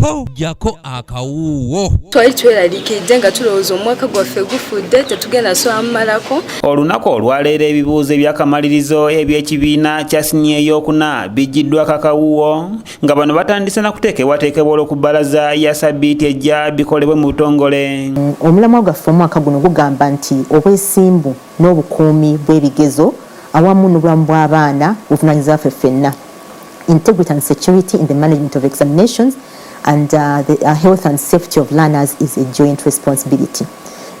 po jako akawuwo. Twali tweraliikidde nga tulowooza omwaka gwaffe gufudde tetugenda swamalako. Olunaku olwaleero ebibuuzo eby'akamalirizo eby'ekibiina kya siniya ey'okuna bijjiddwa akawuwo nga bano batandise na kuteekebwateekebwa olwo ku Balaza ya Sabbiiti ejja bikolebwe mu butongole. Omulamwa gwaffe omwaka guno gugamba nti obwesimbu n'obukuumi bw'ebigezo awamu n'obulamu bw'abaana buvunaanyizibwa ffe ffenna. Integrity and security in the management of examinations and the health and safety of learners is a joint responsibility.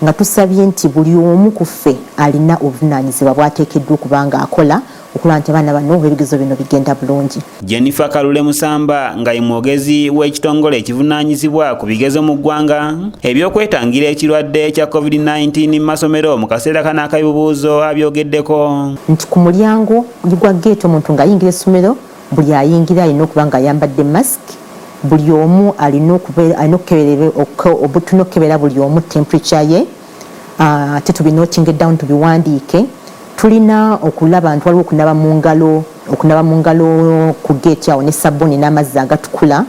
Nga tusabye nti buli omu ku ffe alina obuvunaanyizibwa bw'ateekeddwa okuba ng'akola okulaba nti abaana bano ebigezo bino bigenda bulungi. Jennifer Kalule Musamba nga ye mwogezi w'ekitongole ekivunaanyizibwa ku bigezo mu ggwanga eby'okwetangira ekirwadde kya COVID-19 mu masomero mu kaseera kano ak'ebibuuzo abyogeddeko. Nti ku mulyango gwa gate omuntu ng'ayingira essomero buli ayingira alina okuba ng'ayambadde masiki. Buli omu alina okukebera buli omu temperature ye ate tubinotinge down tubiwandiike. Tulina okulaba nti waliwo okunaba mu ngalo ku gate awo ne sabbuuni n'amazzi agatukula.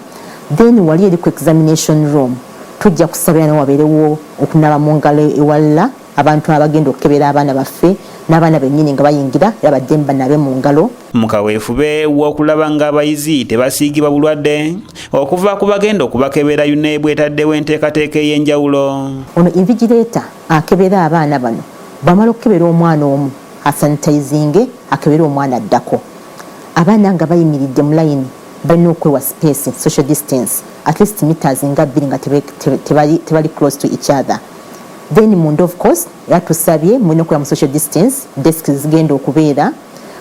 Then wali eri ku examination room tujja kusabira ne wabeerewo okunaba mu ngalo ewalala abantu abagenda okukebera abaana baffe n'abaana bennyini nga bayingira era badde banabe mu ngalo. Mu kaweefube w'okulaba ng'abayizi tebasiigibwa bulwadde okuva ku bagenda okubakebera UNEB etaddewo enteekateeka ey'enjawulo. Ono invigilator akebera abaana bano bamala okukebera omwana omu asanitizinge akebera omwana addako. Abaana nga bayimiridde mu layini balina okwewa space, social distance, at least meters nga 2 nga tebali close to each other. Then munda of course yatusabye mulina okukola mu social distance, desks zigenda okubeera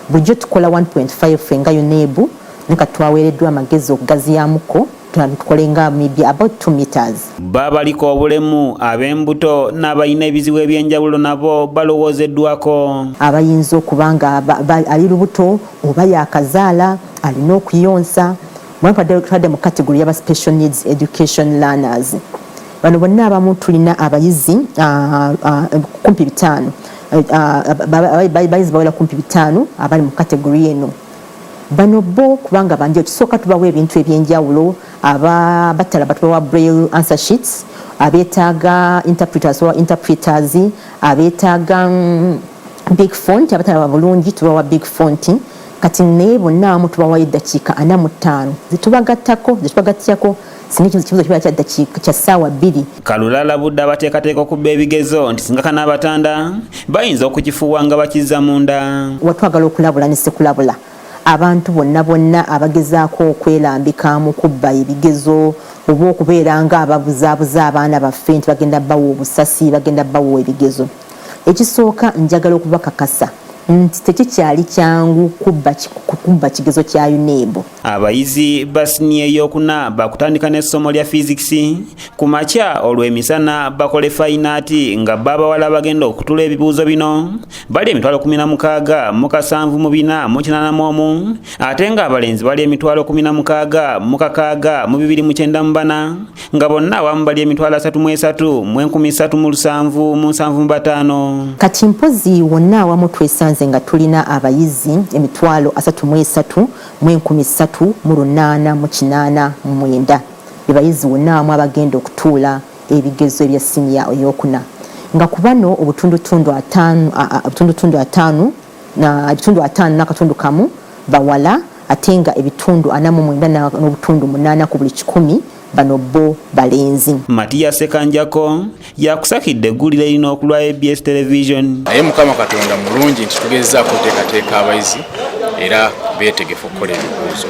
bulijjo tukola 1.5 nga UNEB nika twaweereddwa amagezi okugaziyamuko tukole nga maybe about 2 meters. Babaliko obulemu ab'embuto n'abalina ebizibu ebyenjawulo nabo balowoozeddwako. Abayinza okuba nga ali lubuto oba yakazaala alina okuyonsa mwapadde mu category y'aba special needs education learners. Bano bonna abamu tulina abayizi kumpi 5 bayizi bawera kumpi 5 abali mu category eno. Bano bo kubanga banje tusooka tubawa ebintu ebyenjawulo abatala batubawa braille answer sheets abeetaaga interpreters abeetaaga big font abatala bulungi tubawa big font kati naye bonna amu tubawa eddakiika 45 zitubagattako singa kibuzo kiba kya ddakiika kya ssaawa 2. Kalula alabudde abateekateeka okubba ebigezo nti singa n'abatanda bayinza okukifuuwa nga bakizza munda. Watwagala okulabula ne sekulabula abantu bonna abagezaako okwerambika mu kubba ebigezo oba okubeera nga ababuzaabuza abaana baffe nti bagenda bawa obusasi bagenda bawa ebigezo. Ekisooka njagala okubakakasa nti tekikyali kyangu kubba kigezo kya UNEB. Abayizi ba siniya ey'okuna bakutandika n'essomo lya physics ku makya olw'emisana bakole fayinaati nga babawala bagenda okutula ebibuuzo bino bali 16,784 ate nga abalenzi bali 16,694 nga bonna awamu bali 33,375. Kati mpozi wonna awamu twesanze nga tulina abayizi 33,389 bebayizi wonna awamu abagenda okutuula ebigezo ebya siniya ey'okuna. Nga ku bano obutundutundu 5 n'akatundu kamu bawala ate nga ebitundu 49 n'obutundu 8 ku buli 100 bano bo balenzi. Matiya Sekanjako yakusakidde eggulire lino okulwa ABS television. Naye Mukama Katonda mulungi nti tugezzaako okuteekateeka abayizi era beetegefu okukola ebibuuzo.